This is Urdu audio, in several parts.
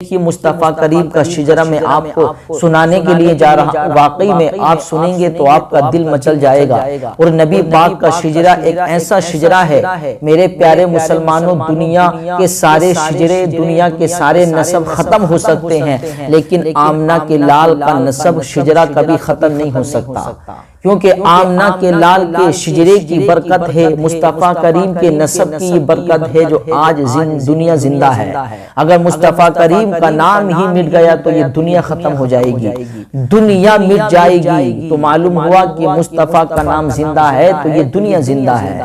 دیکھیے مصطفیٰ کریم کا شجرہ میں آپ کو سنانے کے لیے جا رہا ہوں، واقعی میں آپ سنیں گے تو آپ کا دل مچل جائے گا۔ اور نبی پاک کا شجرہ ایک ایسا شجرہ ہے میرے پیارے مسلمانوں، دنیا کے سارے شجرے، دنیا کے سارے نسب ختم ہو سکتے ہیں لیکن آمنہ کے لال کا نسب شجرہ کبھی ختم نہیں ہو سکتا، کیونکہ آمنہ کے لال کے شجرے کی برکت ہے، مصطفیٰ کریم کے نسب کی برکت ہے جو آج دنیا زندہ ہے۔ اگر مصطفیٰ کریم کا نام ہی مٹ گیا تو یہ دنیا ختم ہو جائے گی، دنیا مٹ جائے گی۔ تو معلوم ہوا کہ مصطفیٰ کا نام زندہ ہے تو یہ دنیا زندہ ہے،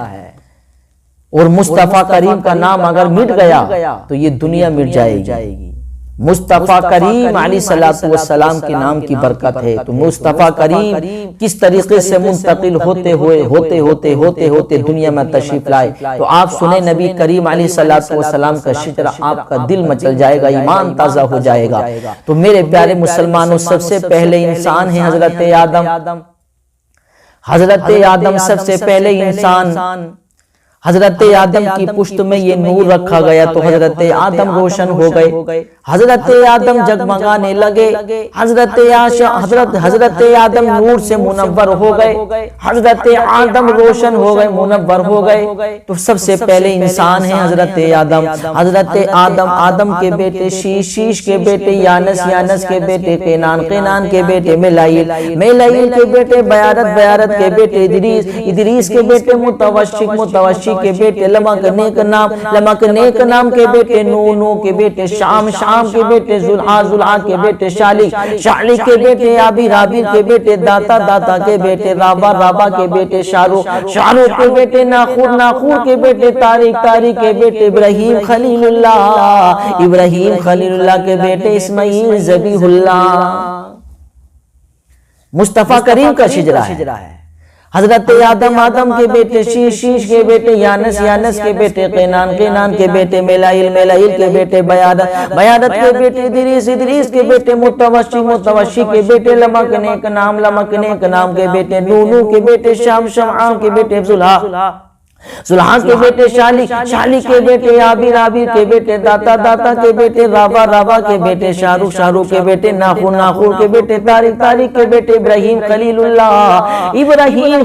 اور مصطفیٰ کریم کا نام اگر مٹ گیا تو یہ دنیا مٹ جائے گی۔ مصطفیٰ کریم علیہ السلام کے نام کی برکت ہے۔ تو مصطفیٰ کریم کس طریقے سے منتقل ہوتے دنیا میں تشریف لائے، تو آپ سنیں نبی کریم علیہ السلام کا شجرہ، آپ کا دل مچل جائے گا، ایمان تازہ ہو جائے گا۔ تو میرے پیارے مسلمانوں، سب سے پہلے انسان ہے حضرت آدم۔ حضرت آدم سب سے پہلے انسان، حضرت آدم کی پشت میں یہ نور رکھا گیا تو حضرت آدم روشن ہو گئے، حضرت آدم جگمگانے لگے، حضرت آدم نور سے منور ہو گئے، حضرت آدم روشن ہو گئے، منور ہو گئے۔ تو سب سے پہلے انسان ہے حضرت آدم۔ حضرت آدم کے بیٹے شیش کے بیٹے یانس کے بیٹے قینان کے بیٹے میلائیل کے بیٹے بیارت کے بیٹے ادریس کے بیٹے متوشی کے بیٹے لمک نام کے بیٹے نو کے بیٹے شام کے بیٹے زلحا کے بیٹے شالی کے بیٹے عابر کے بیٹے داتا کے بیٹے رابا کے بیٹے شارو کے بیٹے ناخور کے بیٹے تاریخ کے بیٹے ابراہیم خلیل اللہ کے بیٹے اسماعیل ذبیح اللہ۔ مصطفیٰ کریم کا شجرہ ہے۔ حضرت آدم کے بیٹے شیش کے بیٹے یانس کے بیٹے قینان کے بیٹے میلائیل کے بیٹے بیادت کے بیٹے ادریس کے بیٹے متوشی کے بیٹے لمک نام کے بیٹے نو کے بیٹے شام کے بیٹے زلحا کے بیٹے شالی کے بیٹے عابر کے بیٹے داتا کے بیٹے رابا کے بیٹے شارو کے بیٹے ناخور کے بیٹے تاریخ کے بیٹے ابراہیم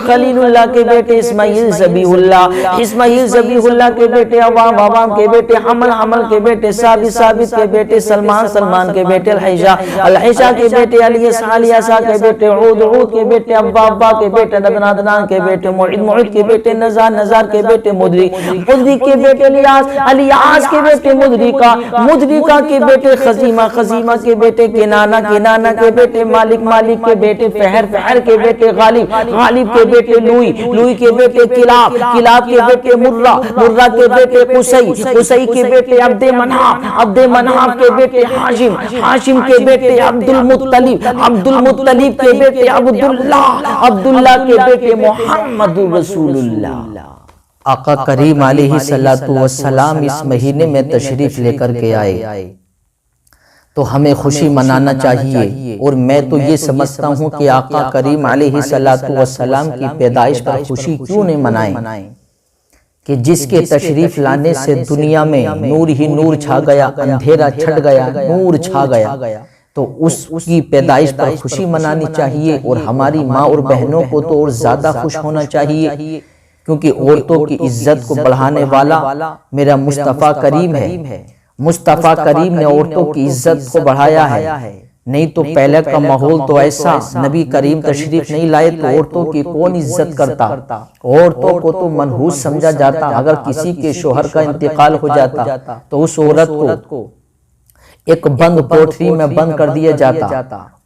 خلیل اللہ کے بیٹے اسماعیل ذبیح اللہ کے بیٹے عوام کے بیٹے حمل کے بیٹے ثابت کے بیٹے سلمان کے بیٹے الحیشہ کے بیٹے الیسا کے بیٹے عود کے بیٹے ابا کے بیٹے عدنان کے بیٹے معید کے بیٹے نزار کے بیٹے مدری کے بیٹے الیاس کے بیٹے مدرکہ کے بیٹے خزیمہ کے بیٹے کنانا کے بیٹے مالک کے بیٹے فہر کے بیٹے غالب کے بیٹے لوئی کے بیٹے کلاب کے بیٹے مرہ کے بیٹے قصی کے بیٹے عبد مناف کے بیٹے ہاشم کے بیٹے عبد المطلب کے بیٹے عبداللہ کے بیٹے محمد رسول اللہ۔ آقا کریم علیہ السلام اس مہینے میں تشریف لے کر کے آئے تو ہمیں خوشی منانا چاہیے، اور میں تو یہ سمجھتا ہوں کہ آقا کریم علیہ السلام کی پیدائش پر خوشی کیوں نہیں منائیں، کہ جس کے تشریف لانے سے دنیا میں نور ہی نور چھا گیا، اندھیرا چھٹ گیا، نور چھا گیا، تو اس کی پیدائش پر خوشی منانی چاہیے۔ اور ہماری ماں اور بہنوں کو تو اور زیادہ خوش ہونا چاہیے، کیونکہ عورتوں کی عزت کو بڑھانے والا میرا مصطفیٰ کریم ہے۔ مصطفیٰ کریم نے عورتوں کی عزت کو بڑھایا ہے، نہیں تو پہلے کا ماحول تو ایسا، نبی کریم تشریف نہیں لائے تو عورتوں کی کون عزت کرتا، عورتوں کو تو منحوس سمجھا جاتا۔ اگر کسی کے شوہر کا انتقال ہو جاتا تو اس عورت کو ایک بند کوٹری میں بند کر دیا جاتا،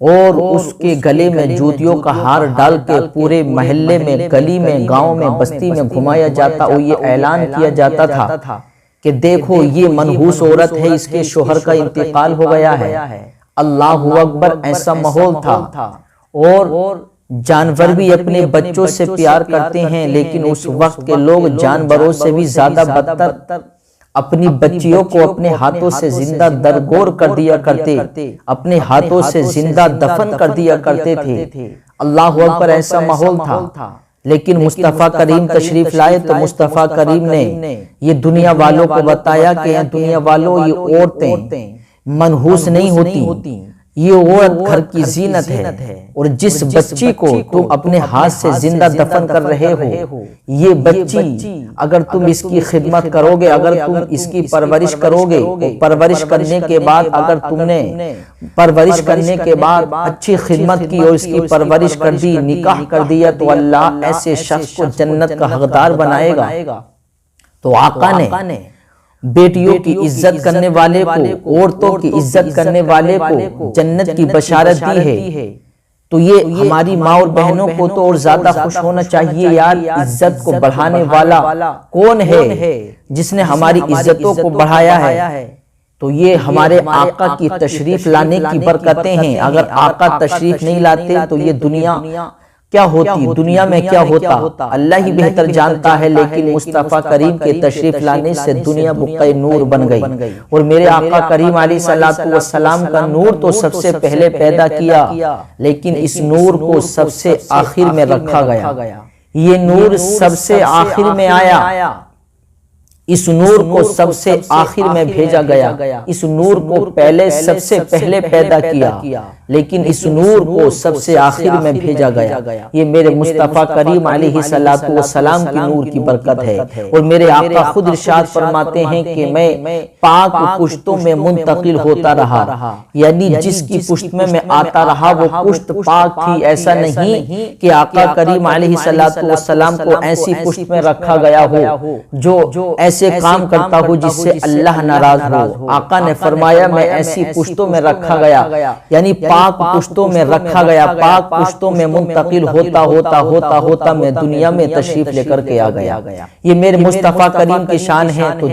اور اس کے گلے میں جوتیوں کا ہار ڈال کے پورے محلے میں، گلی میں، گاؤں میں، بستی میں گھمایا جاتا، اور یہ اعلان کیا جاتا تھا کہ دیکھو یہ منحوس عورت ہے، اس کے شوہر کا انتقال ہو گیا ہے۔ اللہ اکبر، ایسا ماحول تھا۔ اور جانور بھی اپنے بچوں سے پیار کرتے ہیں، لیکن اس وقت کے لوگ جانوروں سے بھی زیادہ بدتر اپنی بچیوں کو اپنے ہاتھوں سے زندہ درگور کر دیا کرتے، اپنے ہاتھوں سے زندہ دفن کر دیا کرتے تھے۔ اللہ اکبر، ایسا ماحول تھا۔ لیکن مصطفیٰ کریم تشریف لائے تو مصطفیٰ کریم نے یہ دنیا والوں کو بتایا کہ دنیا والوں، یہ عورتیں منحوس نہیں ہوتی، یہ عورت گھر کی زینت ہے، اور جس بچی کو تم اپنے ہاتھ سے زندہ دفن کر رہے ہو، یہ بچی اگر تم اس کی خدمت کرو گے، اگر تم اس کی پرورش کرو گے، پرورش کرنے کے بعد اگر تم نے پرورش کرنے کے بعد اچھی خدمت کی اور اس کی پرورش کر دی، نکاح کر دیا، تو اللہ ایسے شخص کو جنت کا حقدار بنائے گا۔ تو آقا نے بیٹیوں کی عزت کرنے والے کو، عورتوں کی عزت کرنے والے کو جنت کی بشارت دی ہے، تو یہ ہماری ماں اور بہنوں کو تو اور زیادہ خوش ہونا چاہیے یار۔ عزت کو بڑھانے والا کون ہے جس نے ہماری عزتوں کو بڑھایا ہے؟ تو یہ ہمارے آقا کی تشریف لانے کی برکتیں ہیں۔ اگر آقا تشریف نہیں لاتے تو یہ دنیا کیا ہوتی، دنیا میں کیا ہوتا، اللہ ہی بہتر جانتا ہے، لیکن مصطفیٰ کریم کے تشریف لانے سے دنیا بقعہ نور بن گئی۔ اور میرے آقا کریم علیہ السلام کا نور تو سب سے پہلے پیدا کیا، لیکن اس نور کو سب سے آخر میں رکھا گیا۔ یہ نور سب سے آخر میں آیا، اس نور کو سب سے آخر میں بھیجا گیا، اس نور کو پہلے سب سے پہلے پیدا کیا، لیکن اس نور کو سب سے آخر میں بھیجا گیا۔ یہ میرے مصطفیٰ کریم علیہ السلام کی نور کی برکت ہے۔ اور میرے آقا خود ارشاد فرماتے ہیں کہ میں پاک پشتوں میں منتقل ہوتا رہا، یعنی جس کی پشت میں آتا رہا وہ پشت پاک تھی۔ ایسا نہیں کہ آقا کریم علیہ السلام کو ایسی پشت میں رکھا گیا ہو جو ایسے کام کرتا ہو جس سے اللہ ناراض ہو۔ آقا نے فرمایا میں ایسی پشتوں میں رکھا گیا، یعنی پاک پشتوں میں رکھا گیا، پاک پشتوں میں منتقل ہوتا میں دنیا میں تشریف لے کر کے آ گیا۔ یہ میرے مصطفیٰ کریم کی شان ہے۔ تو